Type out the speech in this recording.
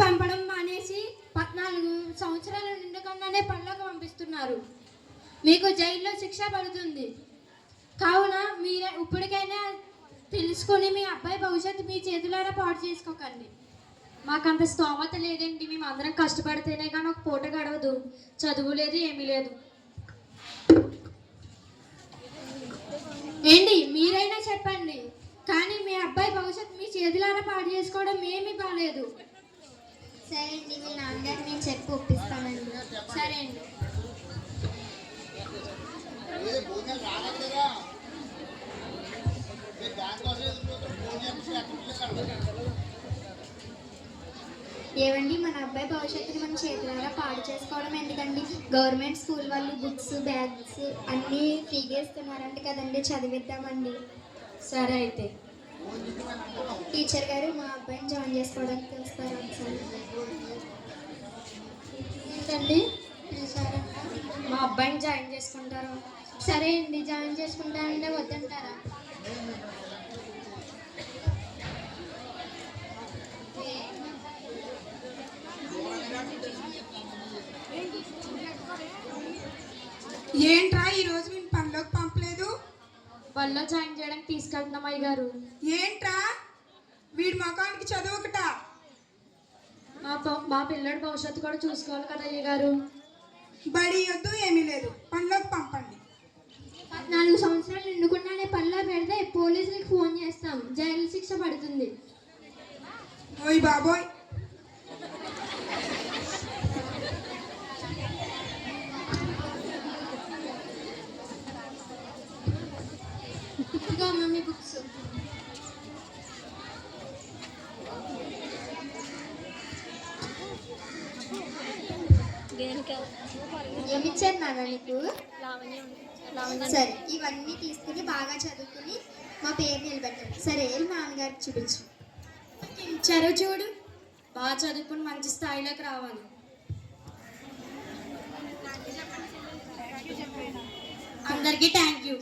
పంపడం మానేసి 14 సంవత్సరాల నిండకుండానే పనిలోకి పంపిస్తున్నారు. మీకు జైల్లో శిక్ష పడుతుంది. కావున మీరు ఇప్పటికైనా తెలుసుకొని మీ అబ్బాయి భవిష్యత్తు మీ చేతులారా పాడు చేసుకోకండి. మాకంత స్తోమత లేదండి. మేము అందరం కష్టపడితేనే కానీ ఒక పూట గడవదు. చదువు లేదు, ఏమీ లేదు. ఏంటి మీరైనా చెప్పండి, కానీ మీ అబ్బాయి భవిష్యత్తు మీ చేతులారా పాడు చేసుకోవడం ఏమీ బాలేదు. సరే అండి, మీ నాన్నగారు నేను చెప్పి ఒప్పిస్తానండి. సరే అండి. ఏవండి, మన అబ్బాయి భవిష్యత్తుని మన చేతులారా పాడు చేసుకోవడం ఎందుకండి? గవర్నమెంట్ స్కూల్ వాళ్ళు బుక్స్, బ్యాగ్స్ అన్నీ ఫ్రీగా ఇస్తున్నారంట కదండి, చదివిద్దామండి. సరే అయితే. టీచర్ గారు, మా అబ్బాయిని జాయిన్ చేసుకోవడానికి వస్తారు ఒకసారి. ఏంటండి పిలిచారంట. మా అబ్బాయిని జాయిన్ చేసుకుంటారు. సరే అండి, జాయిన్ చేసుకుంటానంటే వద్దంటారా? ఏంట్రా ఈరోజు నేను పనిలోకి పంపలేదు? బల్లో జాయిన్ చేయడానికి తీసుకెళ్తున్నాం అయ్య గారు. ఏంట్రా వీడి ముఖానికి చదువుకట? మా పిల్లడి భవిష్యత్తు కూడా చూసుకోవాలి కదా అయ్య గారు. బడి వద్దు, ఏమీ లేదు, పనిలోకి పంపండి. 14 సంవత్సరాలు నిండుకుండానే పనిలో పెడితే పోలీసులకు ఫోన్ చేస్తాం, జైలు శిక్ష పడుతుంది. ఓయ్ బాబోయ్, ఇదిగో మమ్మీ బుక్స్. ఏమిచ్చారు నాన్న నీకు? సరే, ఇవన్నీ తీసుకుని బాగా చదువుకుని మా పేరు నిలబెట్టండి. సరే, నాన్నగారికి చూపించు. ఇచ్చారో చూడు. బాగా చదువుకుని మంచి స్థాయిలోకి రావాలి. అందరికీ థ్యాంక్ యూ.